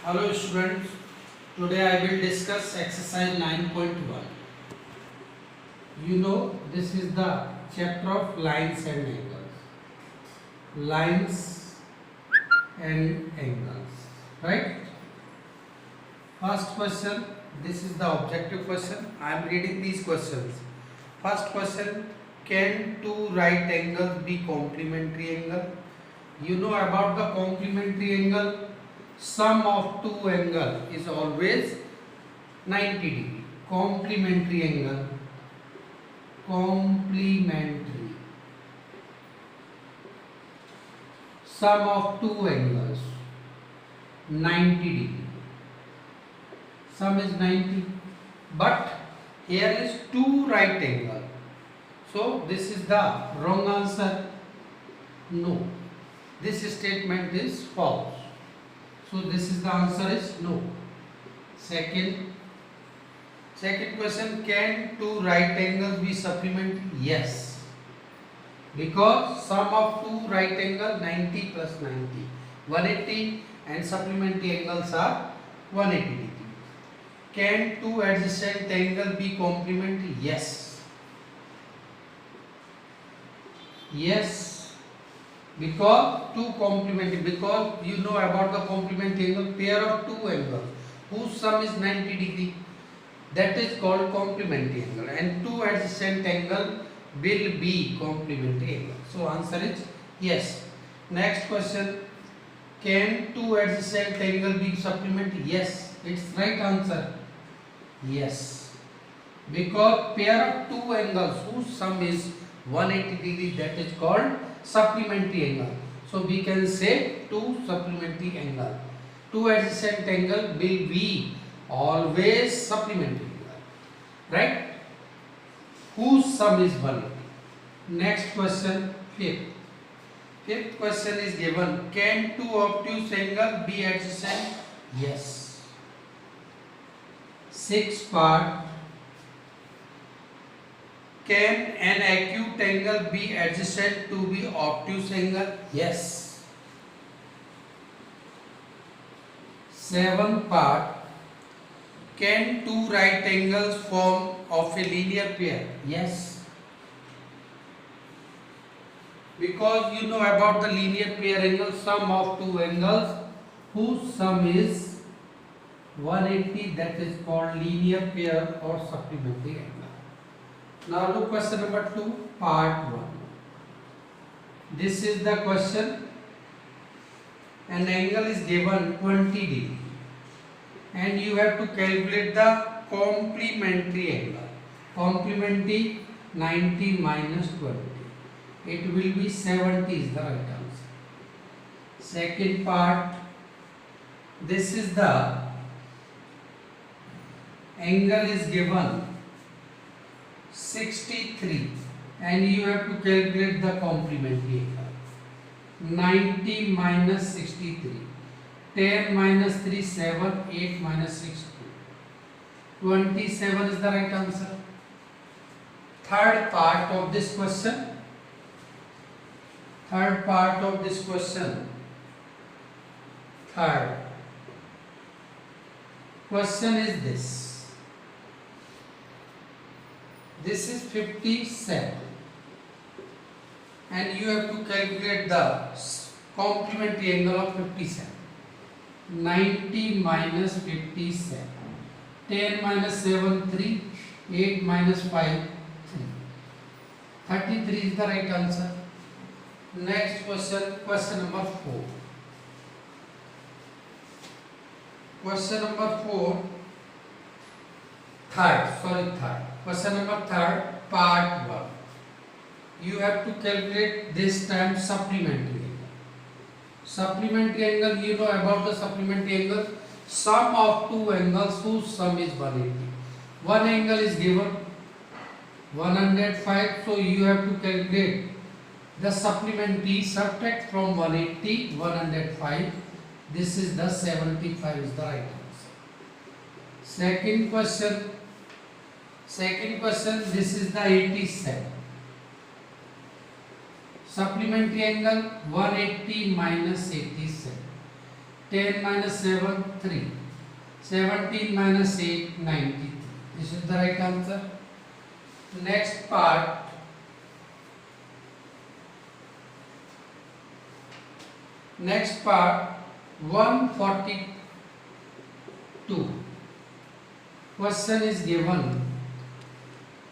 Hello students, today I will discuss exercise 9.1. You know this is the chapter of lines and angles. Lines and angles, right? First question, this is the objective question. I am reading these questions. First question, can two right angles be complementary angle? You know about the complementary angle. Sum of two angle is always 90 degree. Complementary angle. Complementary. Sum of two angles 90 degree. Sum is 90. But here is two right angle. So this is the wrong answer. No. This statement is false. So this is the answer is no. Second question, can two right angles be supplementary? Yes. Because sum of two right angle 90 plus 90, 180, and supplementary angles are 180 degree. Can two adjacent angles be complementary? Yes. Yes. Because two complementary, because you know about the complementary angle, pair of two angles whose sum is 90 degree, that is called complementary angle, and two adjacent angle will be complementary angle. So answer is yes. Next question, can two adjacent angle be supplementary? Yes, it's right answer. Yes, because pair of two angles whose sum is 180 degree, that is called supplementary angle. So we can say two supplementary angle. Two adjacent angle will be always supplementary angle, right? Whose sum is 180. Next question, fifth question is given, can two obtuse angle be adjacent? Yes. Sixth part, can an acute angle be adjacent to be obtuse angle? Yes. Seventh part, can two right angles form of a linear pair? Yes. Because you know about the linear pair angle, sum of two angles whose sum is 180, that is called linear pair or supplementary angle. Now look question number 2, part 1. This is the question. An angle is given 20 degree and you have to calculate the complementary angle. Complementary 90 minus 20. It will be 70 is the right answer. Second part, this is the angle is given 63 and you have to calculate the complementary angle. 90 minus 63, 10 minus 3, 7, 8 minus 6, 2. 27 is the right answer. Third part of this question. Third question is this. This is 57 and you have to calculate the complementary angle of 57. 90 minus 57, 10 minus 7, 3, 8 minus 5, 3. 33 is the right answer. Next question number 4. Question number 4, third. Question number 3, part 1. You have to calculate this time supplementary angle. Supplementary angle, you know about the supplementary angle. Sum of two angles whose sum is 180. One angle is given 105, so you have to calculate the supplementary, subtract from 180 105. This is the 75 is the right answer. Second question, this is the 87. Supplementary angle 180 minus 87. 10 minus 7, 3. 17 minus 8, 93. This is the right answer. Next part. Next part, 142. Question is given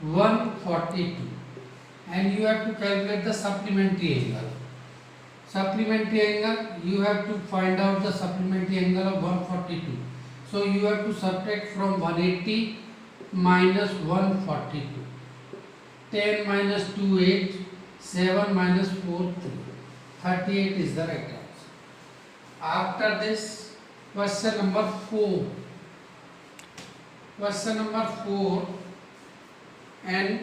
142 and you have to calculate the supplementary angle. Supplementary angle, you have to find out the supplementary angle of 142. So you have to subtract from 180 minus 142. 10 minus 2, 8. 7 minus 4, 3. 38 is the right answer. After this, question number 4. Question number 4, and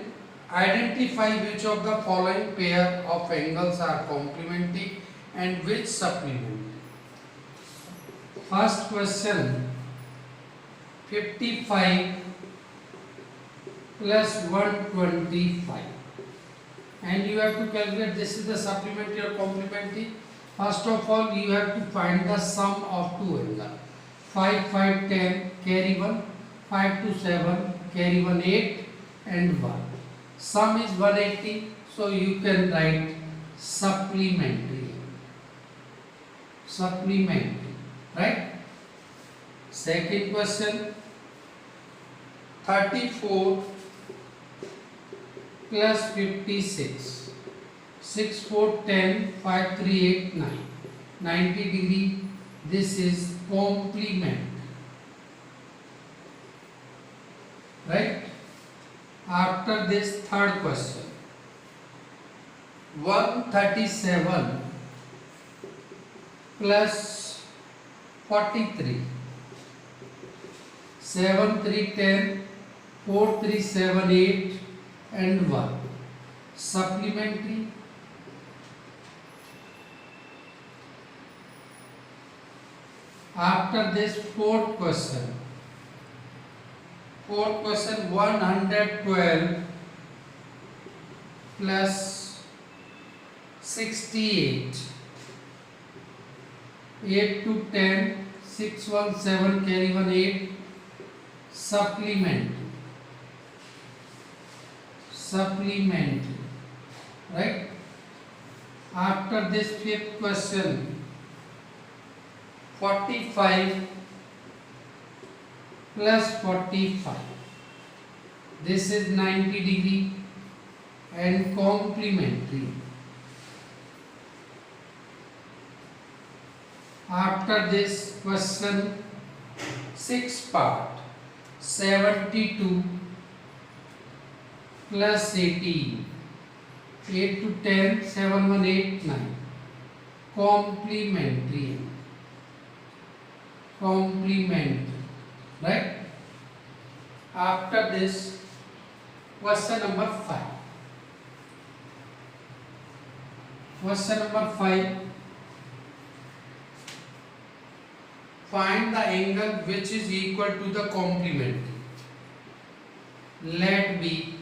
identify which of the following pair of angles are complementary and which supplementary. First question, 55 plus 125, and you have to calculate this is the supplementary or complementary. First of all, you have to find the sum of two angles. 5, 5, 10, carry 1. 5 to 7, carry 1, 8 and 1. Sum is 180, so you can write supplementary. Supplementary, right? Second question, 34 plus 56. 6, 4, 10, 5, 3, 8, 9. 90 degree. This is complement. Right? After this, third question. 137 plus 43. 7, 3, 10, 4, 3, 7, 8 and 1. Supplementary. After this, fourth question. Fourth question, 112 plus 68. 8 to 10, 6, 1, 7, carry 1, 8. Supplementary. Supplementary. Right? After this, fifth question, 45 plus 45. This is 90 degree and complementary. After this, question 6 part, 72 plus 18. 8 to 10, 7, 1, 8, 9. Complementary. Complementary. Right? After this, question number 5. Question number 5. Find the angle which is equal to the complementary. Let be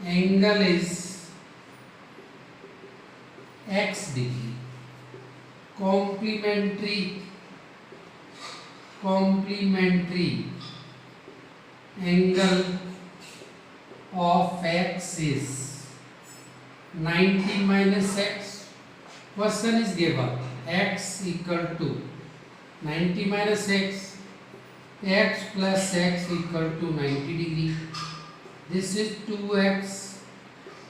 angle is x degree. Complementary angle of x is 90 minus x. Question is given x equal to 90 minus x, x plus x equal to 90 degree. This is 2x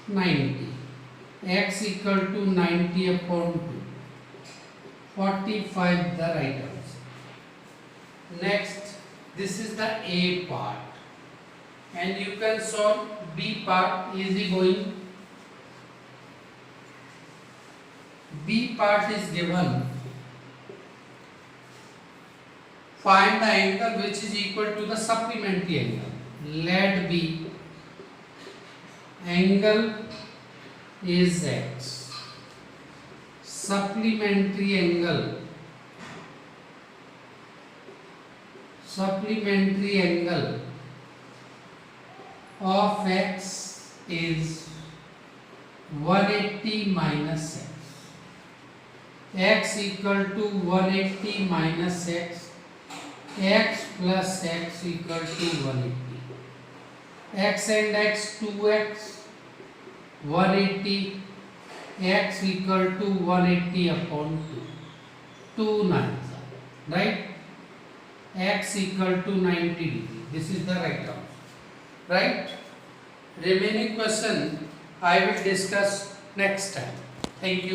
90. X equal to 90 upon 2. 45 the right answer. Next, this is the A part. And you can solve B part easy going. B part is given. Find the angle which is equal to the supplementary angle. Let be angle is x. Supplementary angle of x is 180 minus x. x equal to 180 minus x plus x equal to 180. X and x 2x, 180, x equal to 180 upon 2. 2 nines, right? X equal to 90 degree. This is the right answer, right? Remaining question I will discuss next time. Thank you.